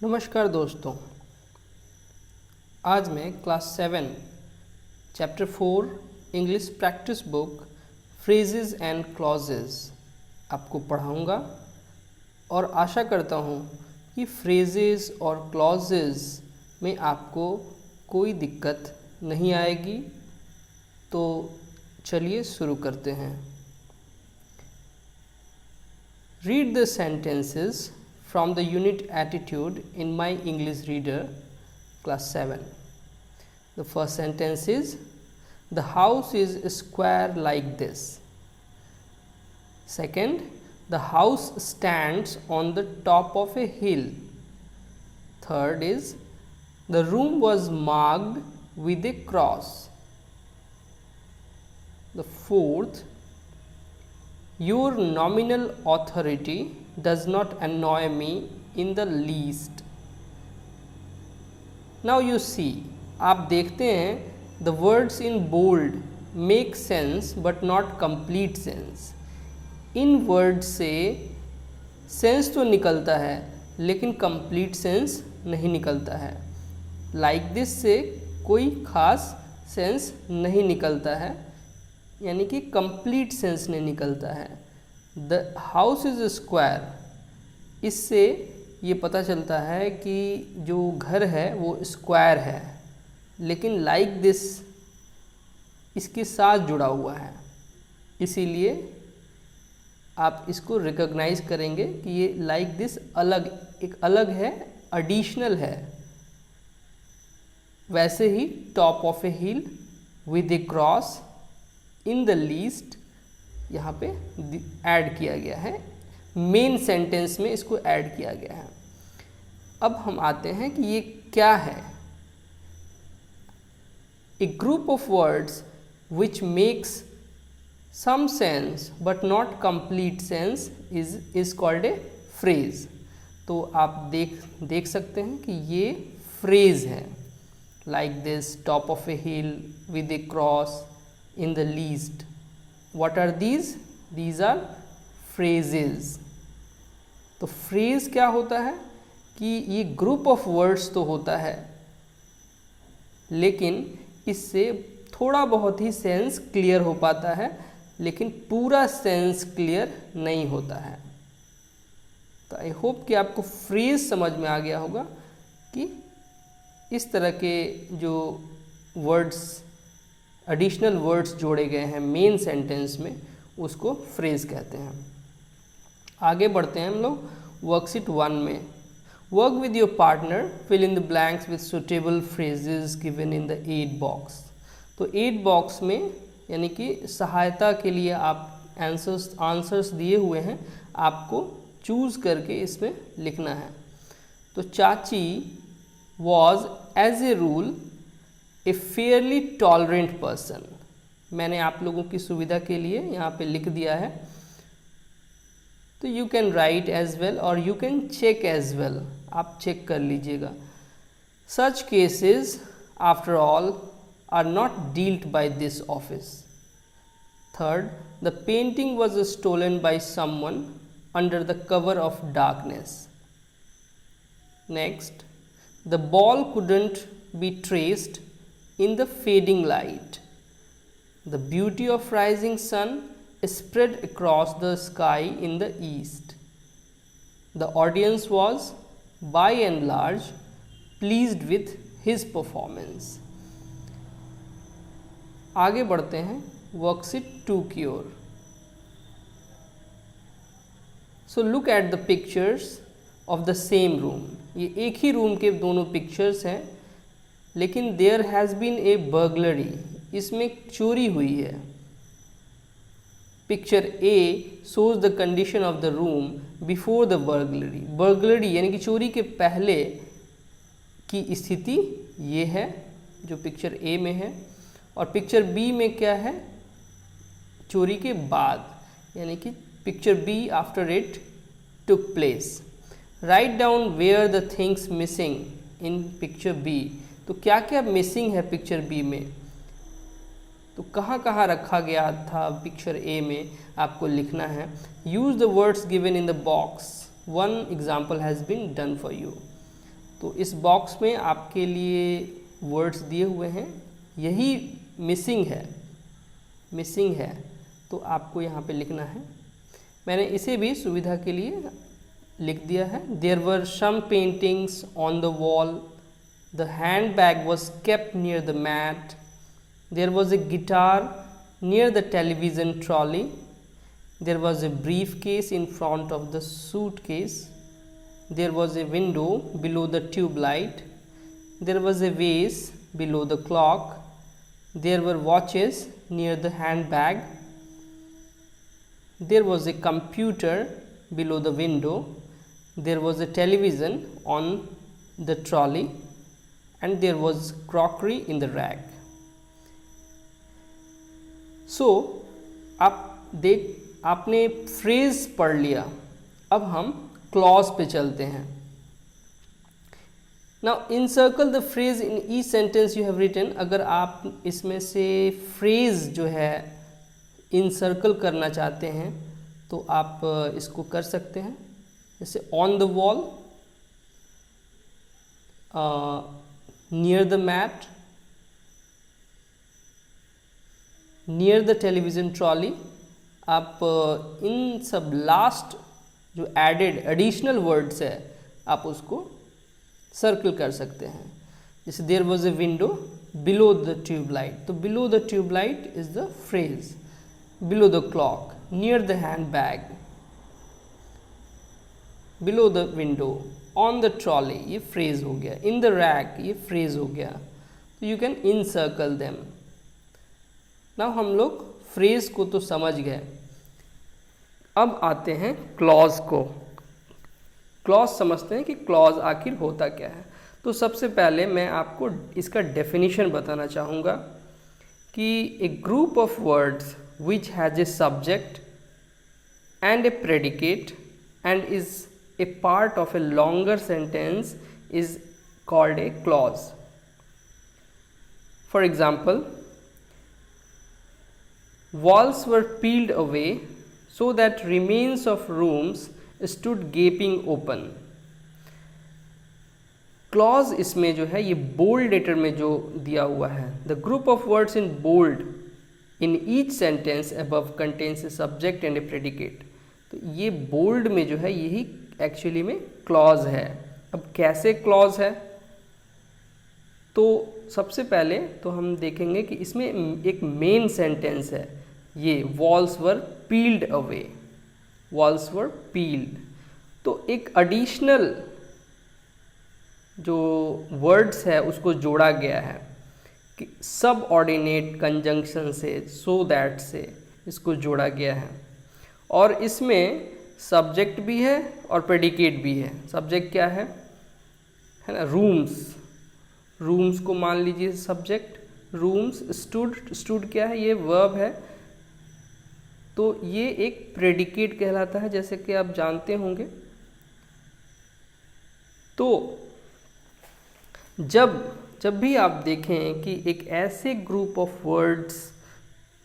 नमस्कार दोस्तों, आज मैं class 7 chapter 4 English practice book phrases and clauses आपको पढ़ाऊंगा और आशा करता हूं कि फ्रेजेस और क्लॉजेस में आपको कोई दिक्कत नहीं आएगी। तो चलिए शुरू करते हैं। Read the sentences from the unit attitude in my English reader class 7. The first sentence is, the house is square like this. Second, the house stands on the top of a hill. Third is, the room was marked with a cross. The fourth, your nominal authority does not annoy me in the least. Now you see, आप देखते हैं the words in bold make sense but not complete sense. In word से sense तो निकलता है लेकिन complete sense नहीं निकलता है। लाइक दिस से कोई ख़ास सेंस नहीं निकलता है, यानी कि कंप्लीट सेंस नहीं निकलता है। द हाउस इज़ स्क्वायर, इससे ये पता चलता है कि जो घर है वो स्क्वायर है, लेकिन लाइक दिस इसके साथ जुड़ा हुआ है, इसीलिए आप इसको रिकॉग्नाइज करेंगे कि ये लाइक दिस एक अलग है, एडिशनल है। वैसे ही top of a hill with a cross in the least यहाँ पे ऐड किया गया है, मेन सेंटेंस में इसको ऐड किया गया है। अब हम आते हैं कि ये क्या है। A group of words which makes some sense but not complete sense is called a phrase. तो आप देख सकते हैं कि ये फ्रेज है। Like this, top of a hill with a cross in the least. What are these? These are phrases. तो phrase क्या होता है कि ये group of words तो होता है, लेकिन इससे थोड़ा बहुत ही सेंस क्लियर हो पाता है, लेकिन पूरा सेंस क्लियर नहीं होता है। तो आई होप कि आपको फ्रेज समझ में आ गया होगा कि इस तरह के जो वर्ड्स, एडिशनल वर्ड्स जोड़े गए हैं मेन सेंटेंस में, उसको फ्रेज कहते हैं। आगे बढ़ते हैं हम लोग वर्कशीट 1 में। Work with your partner, fill in the blanks with suitable phrases given in the ad box. तो एड बॉक्स में यानी कि सहायता के लिए आप आंसर्स दिए हुए हैं, आपको चूज करके इसमें लिखना है। तो चाची was as a rule a fairly tolerant person. मैंने आप लोगों की सुविधा के लिए यहाँ पे लिख दिया है, तो you can write as well और you can check as well, आप चेक कर लीजिएगा। Such cases after all are not dealt by this office. Third, the painting was stolen by someone under the cover of darkness. Next, the ball couldn't be traced in the fading light. The beauty of rising sun spread across the sky in the east. The audience was, by and large, pleased with his performance. आगे बढ़ते हैं worksheet 2 की ओर। So look at the pictures of the same room. ये एक ही room के दोनों pictures हैं, लेकिन there has been a burglary, इसमें चोरी हुई है। Picture A shows the condition of the room before the burglary. Burglary यानी कि चोरी के पहले की स्थिति ये है जो पिक्चर ए में है, और पिक्चर बी में क्या है, चोरी के बाद, यानी कि picture B after it took place. Right down where the things missing in picture B. तो क्या क्या मिसिंग है पिक्चर बी में, तो कहाँ कहाँ रखा गया था पिक्चर ए में, आपको लिखना है। Use the words given in the box, one example has been done for you. तो इस बॉक्स में आपके लिए वर्ड्स दिए हुए हैं, यही मिसिंग है, तो आपको यहाँ पे लिखना है। मैंने इसे भी सुविधा के लिए लिख दिया है। There were some paintings on the wall, the hand bag was kept near the mat, there was a guitar near the television trolley, there was a briefcase in front of the suitcase, there was a window below the tube light, there was a vase below the clock, there were watches near the handbag, there was a computer below the window, there was a television on the trolley, and there was crockery in the rack. So आपने phrase पढ़ लिया, अब हम clause पे चलते हैं। Now encircle the phrase in each sentence you have written. अगर आप इसमें से फ्रेज जो है इनसर्कल करना चाहते हैं तो आप इसको कर सकते हैं। जैसे on the wall, near the mat, near the television trolley. आप इन सब लास्ट जो एडिशनल वर्ड्स है आप उसको सर्कल कर सकते हैं। जैसे there was a window below the tube light, तो below the tube light is the phrase, below the clock, near the hand bag, below the window, on the trolley, ये phrase हो गया, इन द रैक, ये phrase हो गया। तो you can encircle them. Now हम लोग फ्रेज को तो समझ गए, अब आते हैं क्लॉज को। क्लॉज समझते हैं कि क्लॉज आखिर होता क्या है। तो सबसे पहले मैं आपको इसका डेफिनेशन बताना चाहूँगा कि a group of words which has a subject and a predicate and is a part of a longer sentence is called a clause. For example, walls were peeled away so that remains of rooms stood gaping open. Clause इसमें जो है ये bold letter में जो दिया हुआ है, the group of words in bold in each sentence above contains a subject and a predicate. तो ये बोल्ड में जो है यही एक्चुअली में क्लॉज है। अब कैसे क्लॉज है, तो सबसे पहले तो हम देखेंगे कि इसमें एक मेन सेंटेंस है, ये वॉल्स वर पील्ड अवे, वॉल्स वर पील्ड। तो एक एडिशनल जो वर्ड्स है उसको जोड़ा गया है कि सब ऑर्डिनेट कंजंक्शन से, सो दैट से इसको जोड़ा गया है। और इसमें सब्जेक्ट भी है और प्रेडिकेट भी है। सब्जेक्ट क्या है ना, रूम्स, रूम्स को मान लीजिए सब्जेक्ट, रूम्स। स्टूड क्या है, ये वर्ब है, तो ये एक प्रेडिकेट कहलाता है, जैसे कि आप जानते होंगे। तो जब भी आप देखें कि एक ऐसे ग्रुप ऑफ वर्ड्स,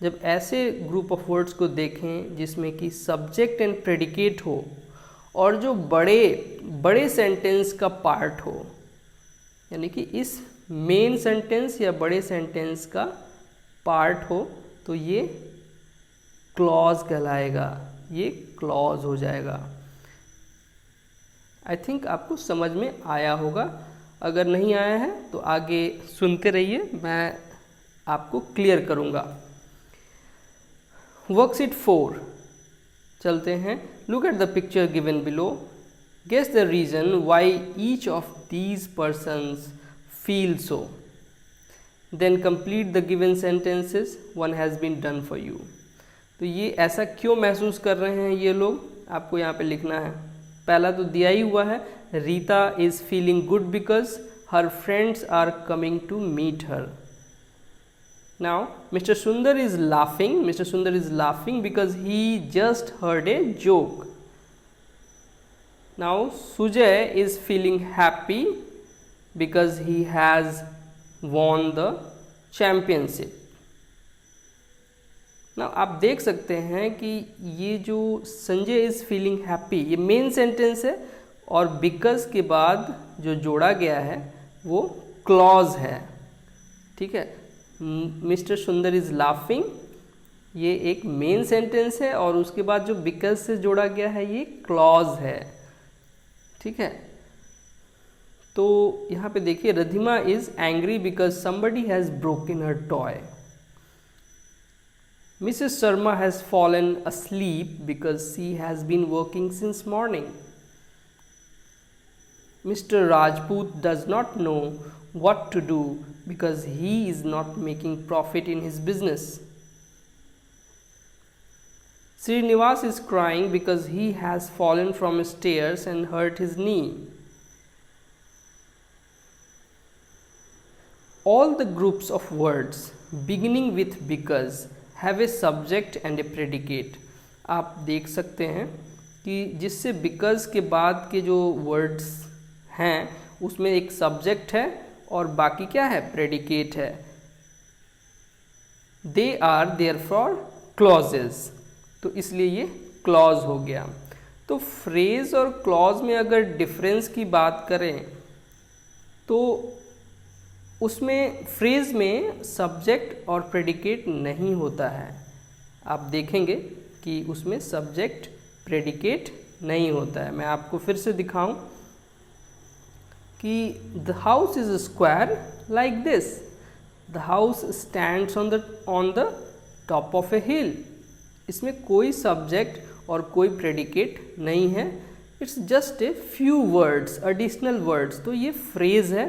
जब ऐसे ग्रुप ऑफ वर्ड्स को देखें जिसमें कि सब्जेक्ट एंड प्रेडिकेट हो और जो बड़े सेंटेंस का पार्ट हो, यानी कि इस मेन सेंटेंस या बड़े सेंटेंस का पार्ट हो, तो ये क्लॉज कहलाएगा, ये क्लॉज हो जाएगा। आई थिंक आपको समझ में आया होगा। अगर नहीं आया है तो आगे सुनते रहिए, मैं आपको क्लियर करूँगा। वर्कशीट 4 चलते हैं। Look at the picture given below, guess the reason why each of these persons feel so, then complete the given sentences, one has been done for you। तो ये ऐसा क्यों महसूस कर रहे हैं ये लोग, आपको यहाँ पे लिखना है। पहला तो दिया ही हुआ है, Rita is feeling good because her friends are coming to meet her. Now mister Sundar is laughing because he just heard a joke. Now Sujay is feeling happy because he has won the championship। Now आप देख सकते हैं कि ये जो Sanjay is feeling happy, ये main sentence है और बिकॉज के बाद जो जोड़ा गया है वो क्लॉज है। ठीक है, मिस्टर सुंदर इज लाफिंग, ये एक मेन सेंटेंस है और उसके बाद जो बिकॉज से जोड़ा गया है ये क्लॉज है। ठीक है, तो यहाँ पे देखिए, Riddhima is angry because somebody has broken her toy. Mrs Sharma has fallen asleep because she has been working since morning. Mr. Rajput does not know what to do because he is not making profit in his business. Srinivas is crying because he has fallen from stairs and hurt his knee. All the groups of words beginning with because have a subject and a predicate. आप देख सकते हैं कि जिससे because के बाद के जो words हैं उसमें एक subject है और बाकी क्या है, predicate है। They are therefore clauses, तो इसलिए ये clause हो गया। तो phrase और clause में अगर difference की बात करें तो उसमें फ्रेज में सब्जेक्ट और प्रेडिकेट नहीं होता है। आप देखेंगे कि उसमें सब्जेक्ट प्रेडिकेट नहीं होता है। मैं आपको फिर से दिखाऊं कि the house is square like this, the house stands on the top of a hill. इसमें कोई सब्जेक्ट और कोई प्रेडिकेट नहीं है, it's just a few words, additional words. तो ये फ्रेज है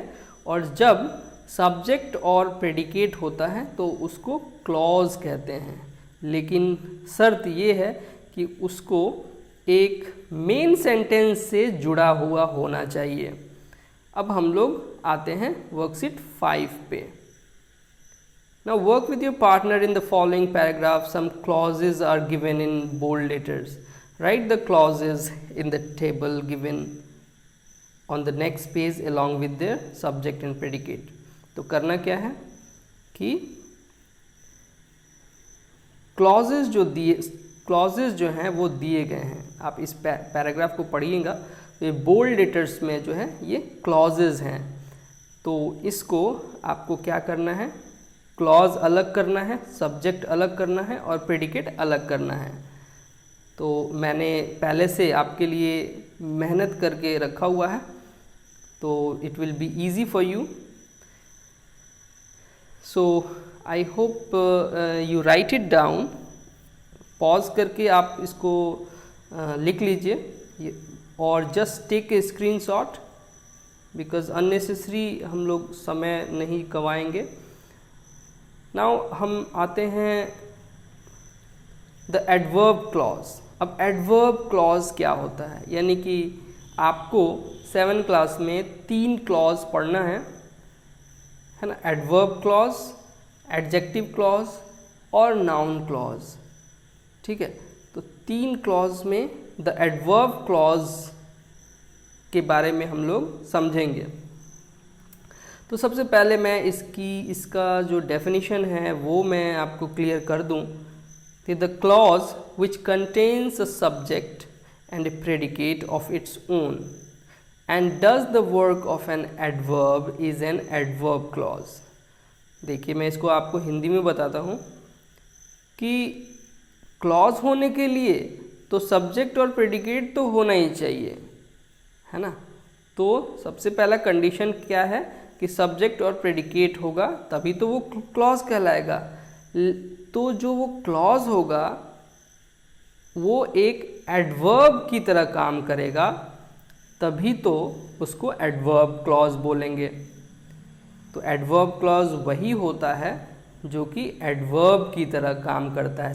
और जब सब्जेक्ट और प्रेडिकेट होता है तो उसको क्लॉज कहते हैं, लेकिन शर्त ये है कि उसको एक मेन सेंटेंस से जुड़ा हुआ होना चाहिए। अब हम लोग आते हैं वर्कशीट 5 पे। Now work with your partner in the following paragraph, some clauses are given in bold letters, write the clauses in the table given on the next page along with their subject and predicate। तो करना क्या है कि clauses जो हैं वो दिए गए हैं। आप इस पैराग्राफ को पढ़िएगा तो ये बोल्ड लेटर्स में जो है ये क्लॉजेज हैं। तो इसको आपको क्या करना है, क्लॉज अलग करना है, सब्जेक्ट अलग करना है और प्रेडिकेट अलग करना है। तो मैंने पहले से आपके लिए मेहनत करके रखा हुआ है, तो it will be easy for you. So I hope you write it down. Pause करके आप इसको लिख लीजिए और just take a screenshot, because unnecessary हम लोग समय नहीं गंवाएंगे। नाउ हम आते हैं द एडवर्ब क्लॉज। अब एडवर्ब क्लॉज क्या होता है, यानी कि आपको 7 क्लास में 3 क्लॉज पढ़ना है ना, एडवर्ब क्लॉज, एडजेक्टिव क्लॉज और नाउन क्लॉज। ठीक है, तो 3 क्लॉज में द एडवर्ब क्लॉज के बारे में हम लोग समझेंगे। तो सबसे पहले मैं इसका जो डेफिनेशन है वो मैं आपको क्लियर कर दूं कि the clause which contains a subject and a predicate of its own and does the work of an adverb is an adverb clause। देखिए मैं इसको आपको हिंदी में बताता हूँ कि क्लॉज होने के लिए तो सब्जेक्ट और प्रेडिकेट तो होना ही चाहिए, है ना। तो सबसे पहला कंडीशन क्या है कि सब्जेक्ट और प्रेडिकेट होगा, तभी तो वो क्लॉज कहलाएगा। तो जो वो क्लॉज होगा वो एक एडवर्ब की तरह काम करेगा, तभी तो उसको एडवर्ब क्लॉज बोलेंगे। तो एडवर्ब क्लॉज वही होता है जो कि एडवर्ब की तरह काम करता है,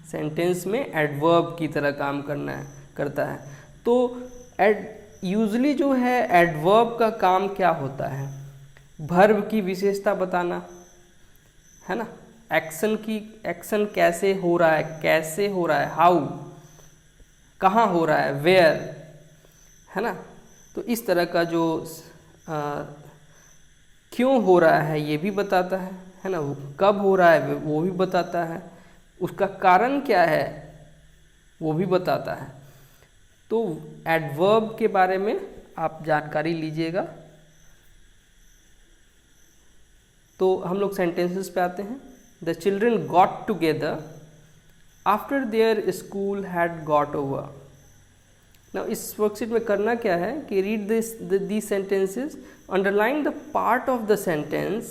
सेंटेंस में एडवर्ब की तरह काम करता है। तो यूजली जो है एडवर्ब का काम क्या होता है, वर्ब की विशेषता बताना, है ना। एक्शन कैसे हो रहा है, हाउ, कहाँ हो रहा है, वेयर, है ना। तो इस तरह का जो क्यों हो रहा है ये भी बताता है ना, वो कब हो रहा है वो भी बताता है, उसका कारण क्या है वो भी बताता है। तो एडवर्ब के बारे में आप जानकारी लीजिएगा। तो हम लोग सेंटेंसेस पे आते हैं। The children got together after their school had got over. Now इस वर्कशीट में करना क्या है कि read these sentences, underline the part of the sentence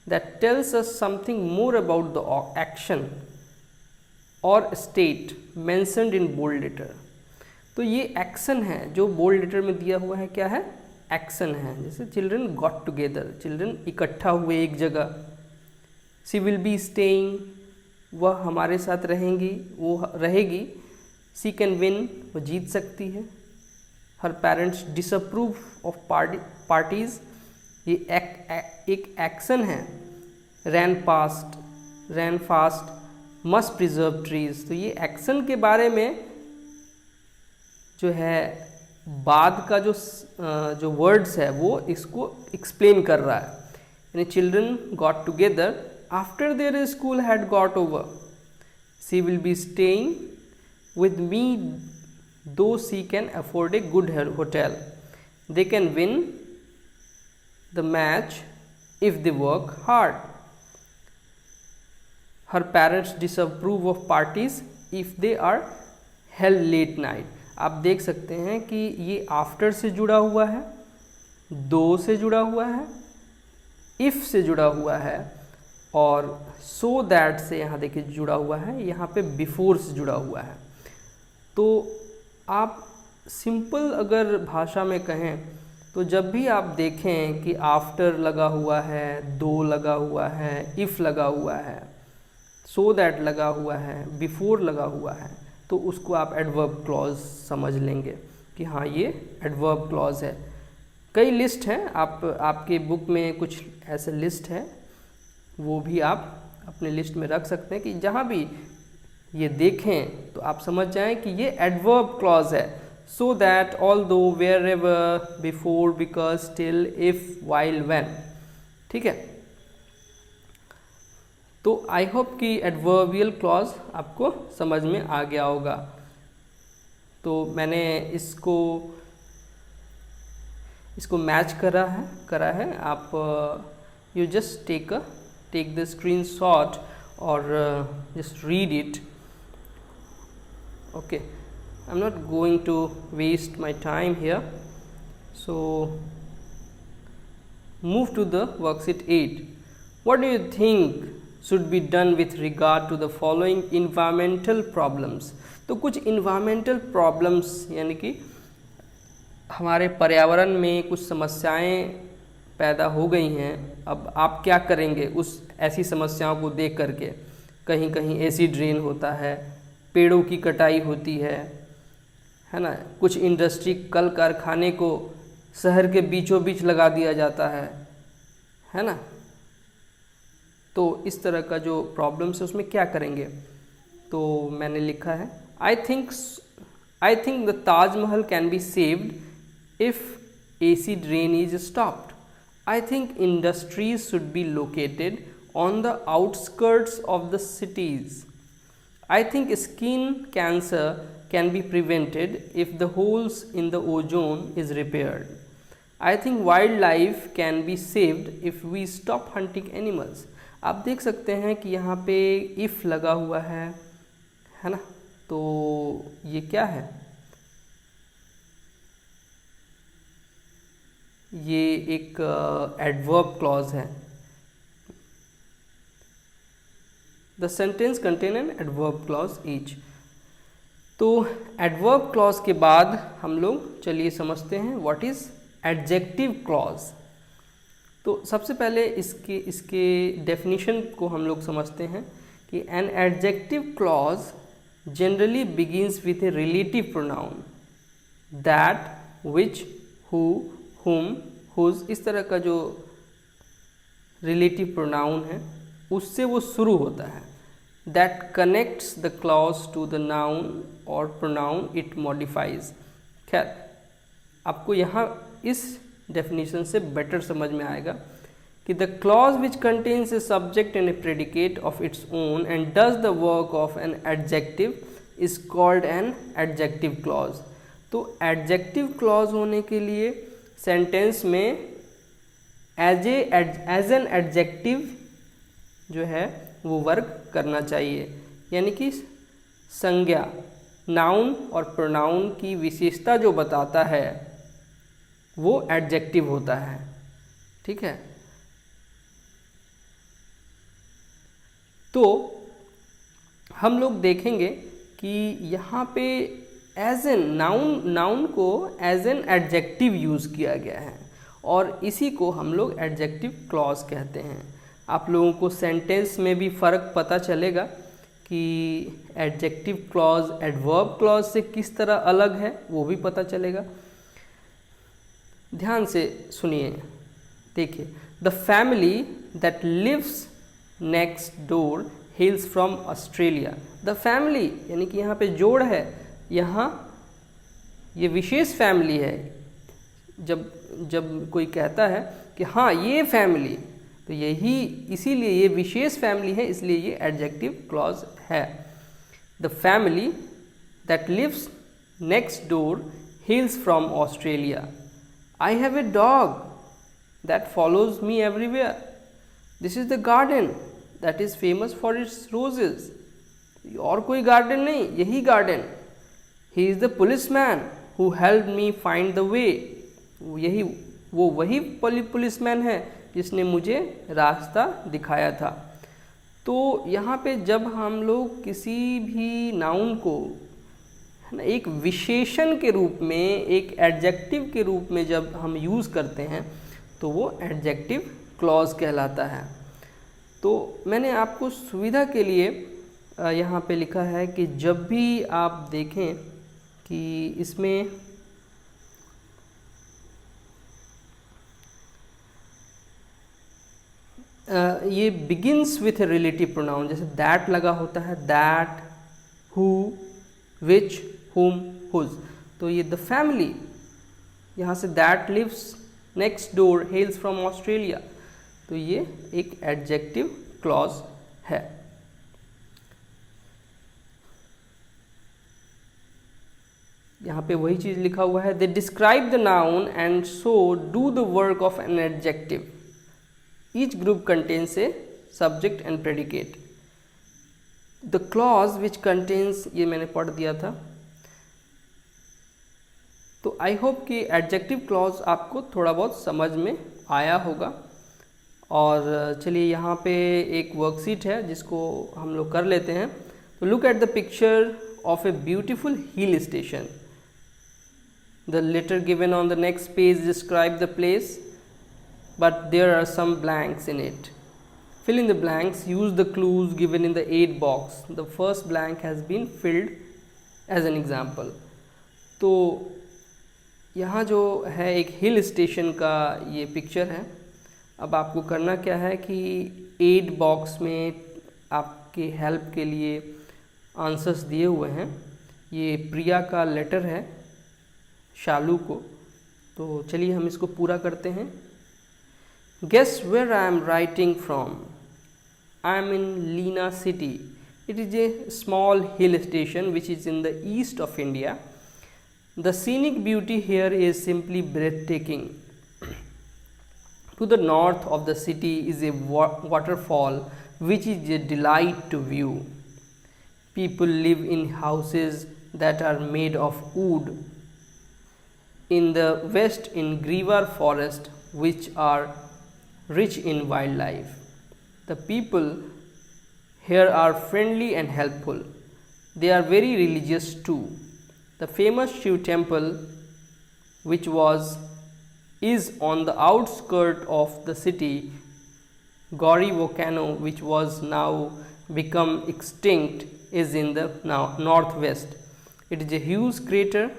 that tells us something more about the action or state mentioned in bold letter। तो ये action है जो बोल्ड लेटर में दिया हुआ है, क्या है? एक्शन है। जैसे चिल्ड्रन गॉट टुगेदर, चिल्ड्रन इकट्ठा हुए एक जगह। शी विल बी स्टेइंग, वह हमारे साथ रहेंगी, वो रहेगी। शी कैन विन, वो जीत सकती है। हर पेरेंट्स डिसअप्रूव ऑफ पार्टीज, ये एक एक्शन है। रैन फास्ट, मस्ट प्रिजर्व ट्रीज। तो ये एक्शन के बारे में जो है बाद का जो वर्ड्स है वो इसको एक्सप्लेन कर रहा है। यानी children got together after their school had got over. She will be staying with me though she can afford a good hotel. They can win the match if they work hard. Her parents disapprove of parties if they are held late night. आप देख सकते हैं कि ये after से जुड़ा हुआ है, दो से जुड़ा हुआ है, इफ़ से जुड़ा हुआ है और सो दैट से यहाँ देखिए जुड़ा हुआ है, यहाँ पे बिफोर से जुड़ा हुआ है। तो आप सिंपल अगर भाषा में कहें तो जब भी आप देखें कि आफ्टर लगा हुआ है, दो लगा हुआ है, इफ़ लगा हुआ है, सो दैट लगा हुआ है, बिफोर लगा हुआ है, तो उसको आप एडवर्ब क्लॉज समझ लेंगे कि हाँ ये एडवर्ब क्लॉज है। कई लिस्ट हैं, आपके बुक में कुछ ऐसे लिस्ट है, वो भी आप अपने लिस्ट में रख सकते हैं कि जहाँ भी ये देखें तो आप समझ जाएं कि ये एडवर्ब क्लॉज है। So that, although, wherever, before, because, still, if, while, when. ठीक है, तो आई होप कि एडवर्बियल क्लॉज आपको समझ में आ गया होगा। तो मैंने इसको मैच करा है। आप you just take the screenshot और just read it. Okay, I'm not going to waste my time here, so move to the worksheet 8. What do you think should be done with regard to the following environmental problems? तो कुछ environmental problems यानी कि हमारे पर्यावरण में कुछ समस्याएं पैदा हो गई हैं। अब आप क्या करेंगे उस ऐसी समस्याओं को देख करके? कहीं कहीं एसिड रेन होता है, पेड़ों की कटाई होती है ना, कुछ इंडस्ट्री कल कारखाने को शहर के बीचों बीच लगा दिया जाता है ना। तो इस तरह का जो प्रॉब्लम्स है उसमें क्या करेंगे? तो मैंने लिखा है, आई think the Taj Mahal can be saved if acid rain is stopped. I think industries should be located on the outskirts of the cities. I think skin cancer can be prevented if the holes in the ozone is repaired. I think wildlife can be saved if we stop hunting animals. आप देख सकते हैं कि यहाँ पे if लगा हुआ है ना, तो ये क्या है? ये एक एडवर्ब क्लॉज है। The sentence contain an adverb clause each. तो एडवर्ब क्लॉज के बाद हम लोग चलिए समझते हैं व्हाट इज एडजेक्टिव क्लॉज। तो सबसे पहले इसके डेफिनेशन को हम लोग समझते हैं कि an adjective clause generally begins with a relative pronoun that, which, who, हुम, हुज। इस तरह का जो रिलेटिव प्रोनाउन है उससे वो शुरू होता है। That connects the clause to the noun और प्रोनाउन इट मॉडिफाइज। खैर, आपको यहाँ इस डेफिनेशन से बेटर समझ में आएगा कि the clause which contains a subject and a predicate of its own and does the work of an adjective is called an adjective clause. तो एडजेक्टिव क्लॉज होने के लिए सेंटेंस में एज एन एडजेक्टिव जो है वो वर्क करना चाहिए, यानी कि संज्ञा, नाउन और प्रोनाउन की विशेषता जो बताता है वो एडजेक्टिव होता है। ठीक है, तो हम लोग देखेंगे कि यहाँ पे एज एन नाउन को एज एन एडजेक्टिव यूज़ किया गया है और इसी को हम लोग एडजेक्टिव क्लॉज कहते हैं। आप लोगों को सेंटेंस में भी फ़र्क पता चलेगा कि एडजेक्टिव क्लॉज एडवर्ब क्लॉज से किस तरह अलग है, वो भी पता चलेगा। ध्यान से सुनिए, देखिए, the family that lives next door hails from Australia. The family यानी कि यहाँ पे जोड़ है, यहाँ ये विशेष फैमिली है। जब कोई कहता है कि हाँ ये फैमिली, तो यही इसीलिए ये विशेष फैमिली है, इसलिए ये एडजेक्टिव क्लॉज है। The family that lives next door hails from Australia. I have a dog that follows me everywhere. This is the garden that is famous for its roses. और कोई गार्डन नहीं, यही garden. He is the policeman who help me find the way. वही policeman है जिसने मुझे रास्ता दिखाया था। तो यहाँ पे जब हम लोग किसी भी नाउन को है ना एक विशेषण के रूप में, एक एडजेक्टिव के रूप में जब हम यूज़ करते हैं तो वो एडजेक्टिव क्लॉज कहलाता है। तो मैंने आपको सुविधा के लिए यहाँ पे लिखा है कि जब भी आप देखें कि इसमें ये बिगिंस विथ रिलेटिव प्रोनाउन, जैसे दैट लगा होता है, दैट, हु, विच, हुम, हुज। तो ये द फैमिली, यहाँ से that lives next door hails from Australia, तो ये एक एडजेक्टिव क्लॉज है। यहाँ पे वही चीज़ लिखा हुआ है, they describe the noun and so do the work of an adjective. Each group contains a subject and predicate. The clause which contains, ये मैंने पढ़ दिया था। तो आई होप कि एडजेक्टिव क्लॉज आपको थोड़ा बहुत समझ में आया होगा। और चलिए यहाँ पे एक वर्कशीट है जिसको हम लोग कर लेते हैं। तो look at the picture of a beautiful hill station. The letter given on the next page describe the place, but there are some blanks in it. Fill in the blanks. Use the clues given in the 8 box. The first blank has been filled as an example. तो यहाँ जो है एक hill station का ये picture है। अब आपको करना क्या है कि 8 बॉक्स में आपके हेल्प के लिए आंसर्स दिए हुए हैं। ये प्रिया का लेटर है शालू को। तो चलिए हम इसको पूरा करते हैं। Guess where I am writing from? I am in Lena city. It is a small hill station which is in the east of India. The scenic beauty here is simply breathtaking. To the north of the city is a waterfall which is a delight to view. People live in houses that are made of wood. In the west in Grivar forest which are rich in wildlife. The people here are friendly and helpful. They are very religious too. The famous Shiv temple, which is on the outskirts of the city, Gauri volcano, which was now become extinct, is in the northwest. It is a huge crater.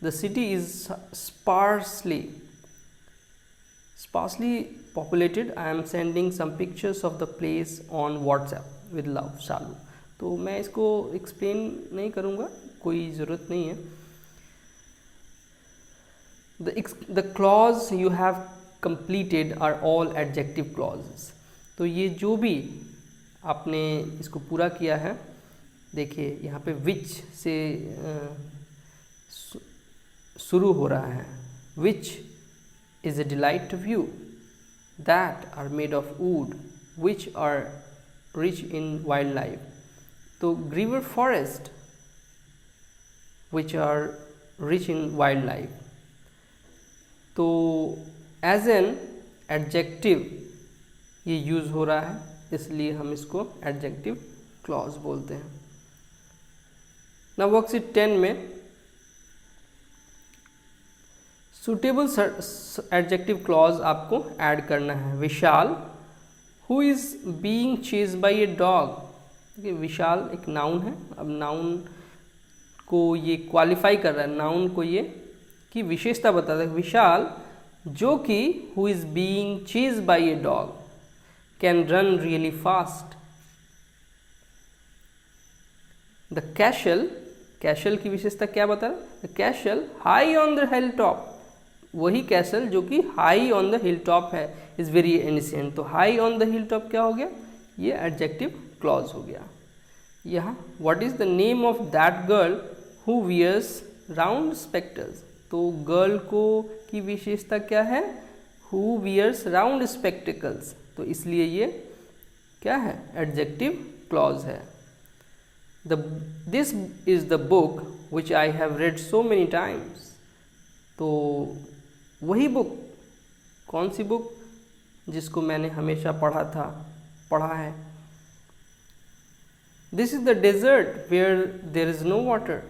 The city is sparsely populated. I am sending some pictures of the place on WhatsApp with love, शालू। तो मैं इसको explain नहीं करूँगा, कोई ज़रूरत नहीं है। The clause you have completed are all adjective clauses. तो ये जो भी आपने इसको पूरा किया है, देखिए यहाँ पे which से शुरू हो रहा है। Which is a delight to view, that are made of wood, which are rich in wild life. तो ग्रीवर forest which are rich in wild life. तो एज एन एडजेक्टिव ये यूज़ हो रहा है, इसलिए हम इसको एडजेक्टिव क्लॉज बोलते हैं। ना वर्कशीट 10 में सुटेबल एडजेक्टिव क्लॉज आपको ऐड करना है। Vishal who is being chase by a dog. देखिए विशाल एक नाउन है, अब नाउन को ये क्वालिफाई कर रहा है, नाउन को ये की विशेषता बताता है। विशाल जो कि who is being chase by a dog can run really fast. The castle, castle की विशेषता क्या बता रहा है? The castle high on the hill top, वही कैसल जो कि high on the hill top है, इज़ वेरी एनिशियंट। तो high on the hill top क्या हो गया? ये एडजेक्टिव क्लॉज हो गया। यहाँ what is the name of that girl who wears round spectres. तो गर्ल को की विशेषता क्या है? Who wears round spectacles. तो इसलिए ये क्या है? एडजेक्टिव क्लॉज है। This is the book which I have read so many times. तो वही बुक, कौन सी बुक? जिसको मैंने हमेशा पढ़ा है। This is the desert where there is no water,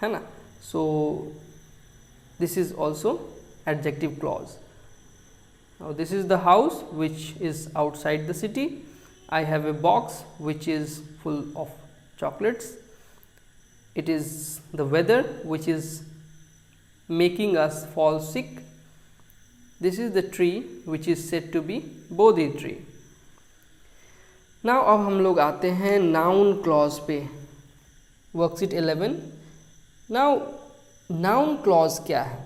है ना। So this is also adjective clause. Now this is the house which is outside the city. I have a box which is full of chocolates. It is the weather which is making us fall sick. This is the tree which is said to be Bodhi tree. Now अब हम लोग आते हैं noun clause पे, worksheet 11. Now noun clause क्या है?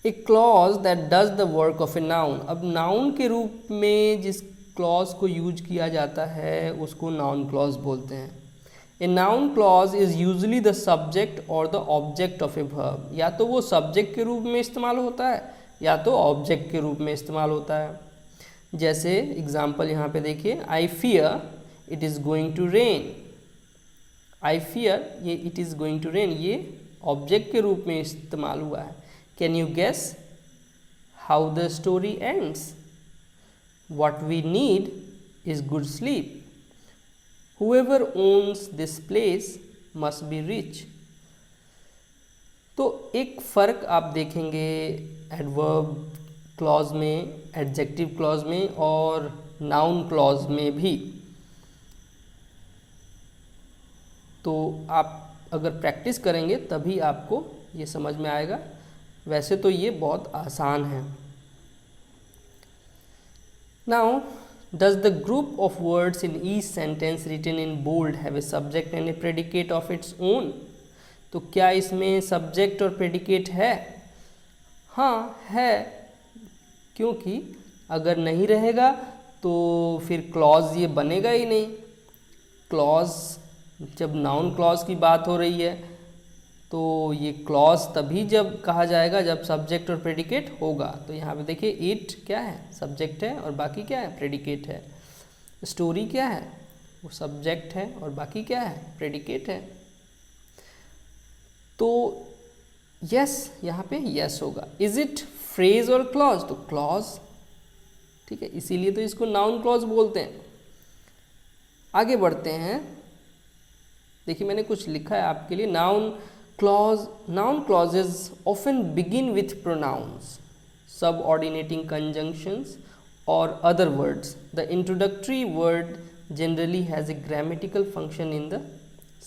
A clause that does the work of a noun. अब noun के रूप में जिस क्लॉज को यूज किया जाता है उसको नाउन क्लॉज बोलते हैं। A noun clause is usually the subject और the object of a verb. या तो वो सब्जेक्ट के रूप में इस्तेमाल होता है या तो ऑब्जेक्ट के रूप में इस्तेमाल होता है। जैसे एग्जांपल यहाँ पे देखिए, I fear it is going to rain. I fear ये it is going to rain ये ऑब्जेक्ट के रूप में इस्तेमाल हुआ है। Can you guess how the story ends? What we need is good sleep. Whoever owns this place must be rich. तो एक फ़र्क आप देखेंगे एडवर्ब क्लॉज में, एडजेक्टिव क्लॉज में और नाउन क्लॉज में भी। तो आप अगर प्रैक्टिस करेंगे तभी आपको ये समझ में आएगा। वैसे तो ये बहुत आसान है। Now, does the group of words in each sentence written in bold have a subject and a predicate of its own? तो क्या इसमें सब्जेक्ट और प्रेडिकेट है? हाँ है, क्योंकि अगर नहीं रहेगा तो फिर क्लॉज ये बनेगा ही नहीं। क्लॉज जब नाउन क्लॉज की बात हो रही है तो ये क्लॉज तभी जब कहा जाएगा जब सब्जेक्ट और प्रेडिकेट होगा। तो यहाँ पे देखिए इट क्या है? सब्जेक्ट है और बाकी क्या है? प्रेडिकेट है। स्टोरी क्या है? वो सब्जेक्ट है और बाकी क्या है? प्रेडिकेट है। तो यस, यहाँ पे यस होगा। इज इट फ्रेज और क्लॉज? तो क्लॉज, ठीक है, इसीलिए तो इसको नाउन क्लॉज बोलते हैं। आगे बढ़ते हैं। देखिए मैंने कुछ लिखा है आपके लिए। Noun clauses often begin with pronouns, subordinating conjunctions or other words. The introductory word generally has a grammatical function in the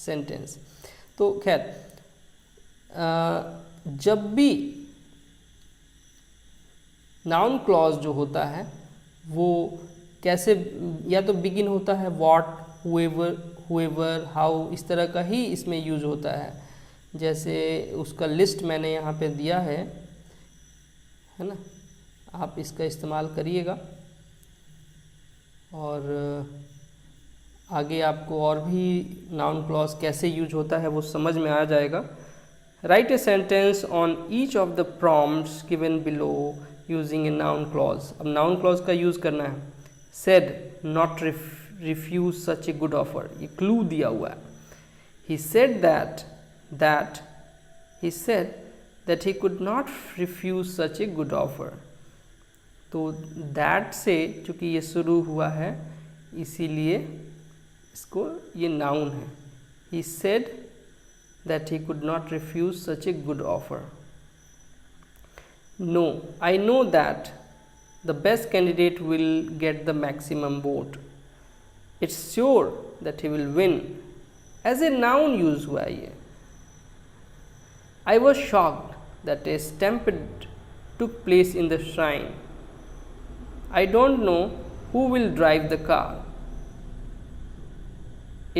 sentence. तो खैर जब भी नाउन क्लॉज जो होता है वो कैसे, या तो बिगिन होता है what, whoever, how, इस तरह का ही इसमें यूज होता है। जैसे उसका लिस्ट मैंने यहाँ पे दिया है ना, आप इसका इस्तेमाल करिएगा और आगे आपको और भी नाउन क्लॉज कैसे यूज होता है वो समझ में आ जाएगा, write a sentence on each of the prompts given below using a noun clause. अब नाउन क्लॉज का यूज़ करना है। Said not refuse such a good offer, ये क्लू दिया हुआ है। He said that he said that he could not refuse such a good offer। तो that से चूँकि ये शुरू हुआ है इसीलिए इसको ये नाउन है। he said that he could not refuse such a good offer। no, I know that the best candidate will get the maximum vote। it's sure that he will win। as a noun use हुआ है ये। I was shocked that a stampede took place in the shrine। I don't know who will drive the car।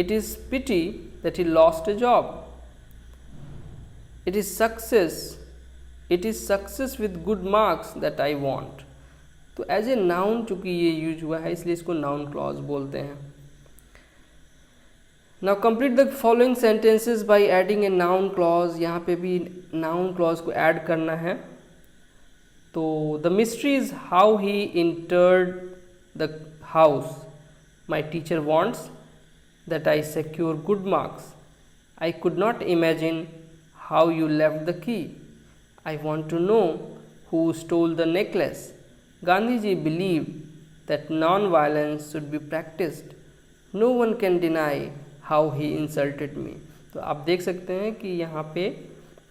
It is pity that he lost a job। It is success with good marks that I want। तो as a noun चूँकि ये use हुआ है इसलिए इसको noun clause बोलते हैं। Now complete the following sentences by adding A noun clause. यहाँ पे भी नाउन क्लॉज को ऐड करना है। तो the mystery is how he entered the house. My teacher wants that I secure good marks. I could not imagine how you left the key. I want to know who stole the necklace. Gandhi ji believe that non violence should be practised. No one can deny how he insulted me. तो आप देख सकते हैं कि यहाँ पे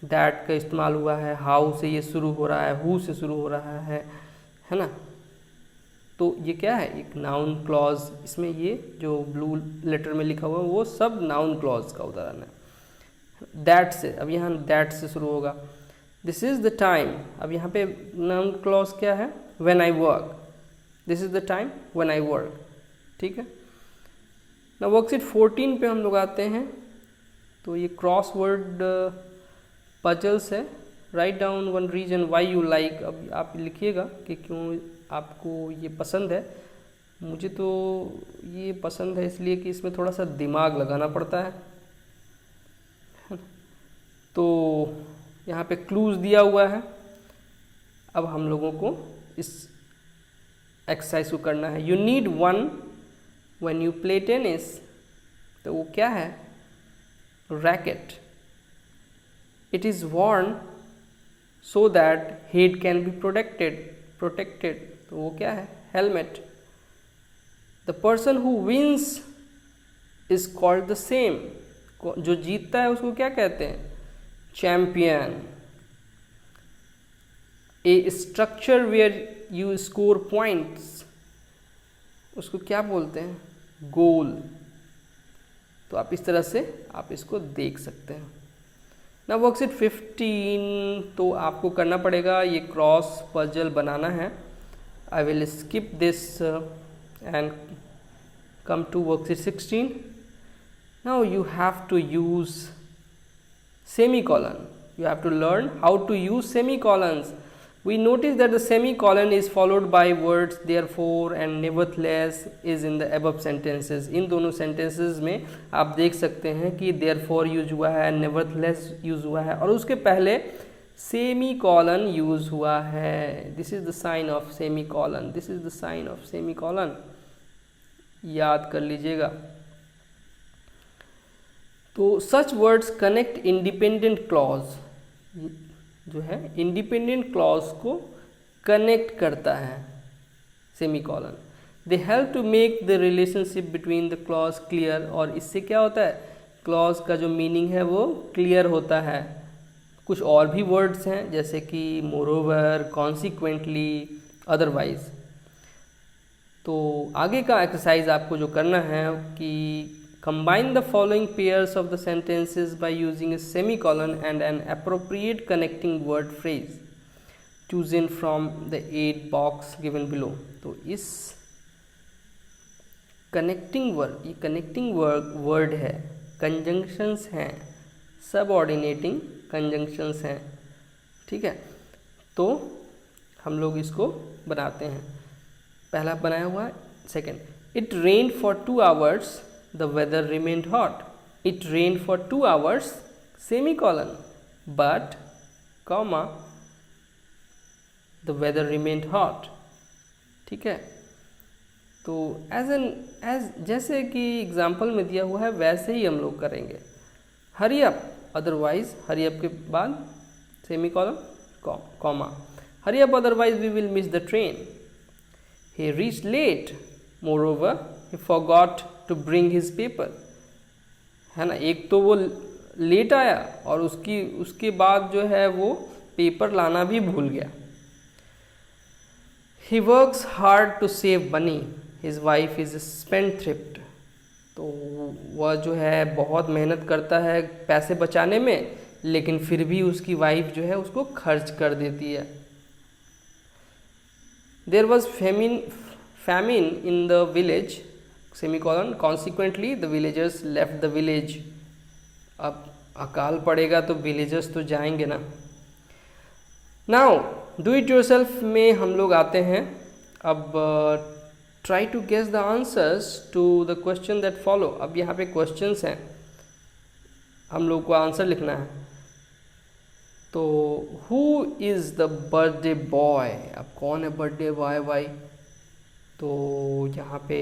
that का इस्तेमाल हुआ है, हाउ से ये शुरू हो रहा है, हु से शुरू हो रहा है ना। तो ये क्या है, एक नाउन क्लॉज। इसमें ये जो ब्लू लेटर में लिखा हुआ है वो सब नाउन क्लॉज का उदाहरण है। दैट से, अब यहाँ दैट से शुरू होगा। दिस इज़ द टाइम, अब यहाँ पे नाउन क्लॉज क्या है, when I work. This is the time when I work. ठीक है ना। वर्कशीट 14 पे हम लोग आते हैं। तो ये क्रॉसवर्ड पजल्स है। Right down one reason why you like. अब आप लिखिएगा कि क्यों आपको ये पसंद है। मुझे तो ये पसंद है इसलिए कि इसमें थोड़ा सा दिमाग लगाना पड़ता है। तो यहाँ पे क्लूज दिया हुआ है। अब हम लोगों को इस एक्सरसाइज को करना है। You need one when you play tennis। तो वो क्या है, racket. it is worn so that head can be protected। तो वो क्या है, helmet। the person who wins is called the same। जो जीतता है उसको क्या कहते हैं, champion। a structure where you score points, उसको क्या बोलते हैं, गोल। तो आप इस तरह से आप इसको देख सकते हैं ना। वर्कशीट 15 तो आपको करना पड़ेगा, ये क्रॉस पजल बनाना है। I will skip this and come to worksheet 16। Now you have to use semicolon. You have to learn how to use semicolons. We notice that the semicolon is followed by words therefore and nevertheless is in the above sentences. इन दोनों sentences में आप देख सकते हैं कि therefore use हुआ है, nevertheless use हुआ है और उसके पहले semicolon यूज हुआ है. This is the sign of semicolon. This is the sign of semicolon. याद कर लीजिएगा. तो such words connect independent clause. जो है इंडिपेंडेंट क्लॉज को कनेक्ट करता है semicolon. They help to make the relationship between the clause clear. और इससे क्या होता है, क्लॉज का जो मीनिंग है वो क्लियर होता है. कुछ और भी वर्ड्स हैं जैसे कि मोरोवर, कॉन्सिक्वेंटली, अदरवाइज. तो आगे का एक्सरसाइज आपको जो करना है कि combine the following pairs of the sentences by using a semicolon and an appropriate connecting word phrase chosen from the 8 box given below. तो इस connecting word, ये connecting word है, conjunctions हैं, subordinating conjunctions हैं. ठीक है, तो हम लोग इसको बनाते हैं. पहला बनाया हुआ है. Second, it rained for 2 hours. The weather remained hot. It rained for 2 hours. Semicolon. but comma the weather remained hot। ठीक है, तो एज जैसे कि एग्जाम्पल में दिया हुआ है वैसे ही हम लोग करेंगे। Hurry up, otherwise hurry up के बाद semicolon comma, hurry up otherwise we will miss the train. He reach late, moreover he forgot to bring his paper. है ना, एक तो वो लेट आया और उसके बाद जो है वो पेपर लाना भी भूल गया। He works hard to save money. His wife is a spendthrift. तो वह जो है बहुत मेहनत करता है पैसे बचाने में, लेकिन फिर भी उसकी वाइफ जो है उसको खर्च कर देती है। There was famine in the village, semicolon, consequently the villagers left the village। अब अकाल पड़ेगा तो विलेजर्स तो जाएंगे ना। नाउ डू इट योरसेल्फ में हम लोग आते हैं। अब try to guess the answers to the question that follow. अब यहाँ पे क्वेश्चंस हैं, हम लोग को आंसर लिखना है। तो who is the birthday boy, अब कौन है बर्थडे बॉय भाई? तो यहाँ पे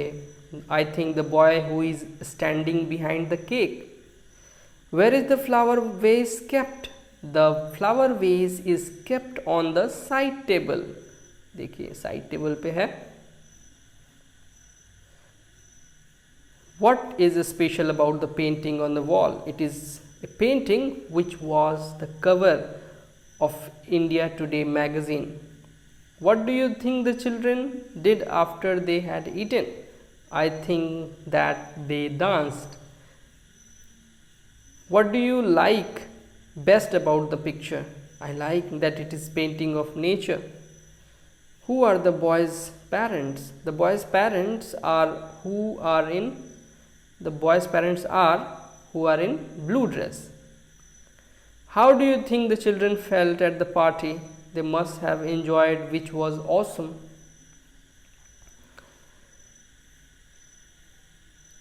I think the boy who is standing behind the cake. Where is the flower vase kept? The flower vase is kept on the side table। देखिए side table पे है। What is special about the painting on the wall? It is a painting which was the cover of India Today magazine। What do you think the children did after they had eaten? I think that they danced। What do you like best about the picture? I like that it is painting of nature। Who are the boy's parents? The boy's parents are who are in blue dress। How do you think the children felt at the party? They must have enjoyed, which was awesome।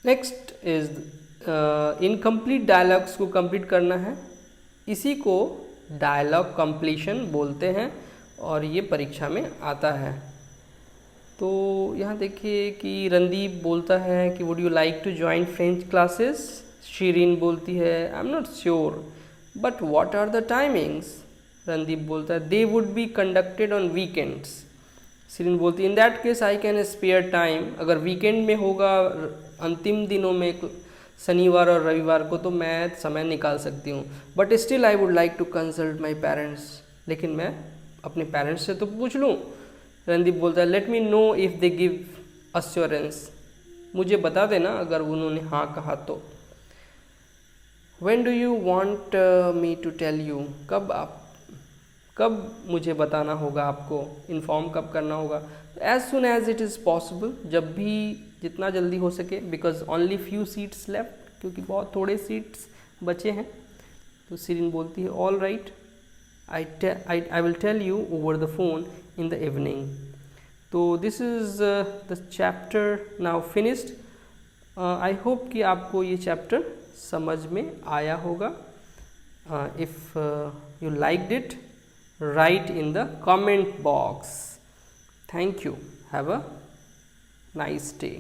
Next is incomplete dialogues को complete करना है। इसी को dialogue completion बोलते हैं और ये परीक्षा में आता है। तो यहाँ देखिए कि रणदीप बोलता है कि would you like to join French classes. Shirin बोलती है I am not sure but what are the timings. Randeep बोलता है they would be conducted on weekends. Shirin बोलती है in that case I can spare time. अगर वीकेंड में होगा, अंतिम दिनों में, शनिवार और रविवार को, तो मैं समय निकाल सकती हूँ। But still I would like to consult my parents. लेकिन मैं अपने पेरेंट्स से तो पूछ लूँ। रणदीप बोलता है let me know if they give assurance. मुझे बता देना अगर उन्होंने हाँ कहा तो। When do you want me to tell you? कब मुझे बताना होगा आपको, इन्फॉर्म कब करना होगा? As soon as it is possible, जब भी, जितना जल्दी हो सके। Because only few seats left, क्योंकि बहुत थोड़े सीट्स बचे हैं। तो सीरीन बोलती है all right, I will tell you over the phone in the evening. तो this is the chapter now finished. I hope कि आपको ये चैप्टर समझ में आया होगा। If you liked it, write in the comment box। Thank you, have a nice day।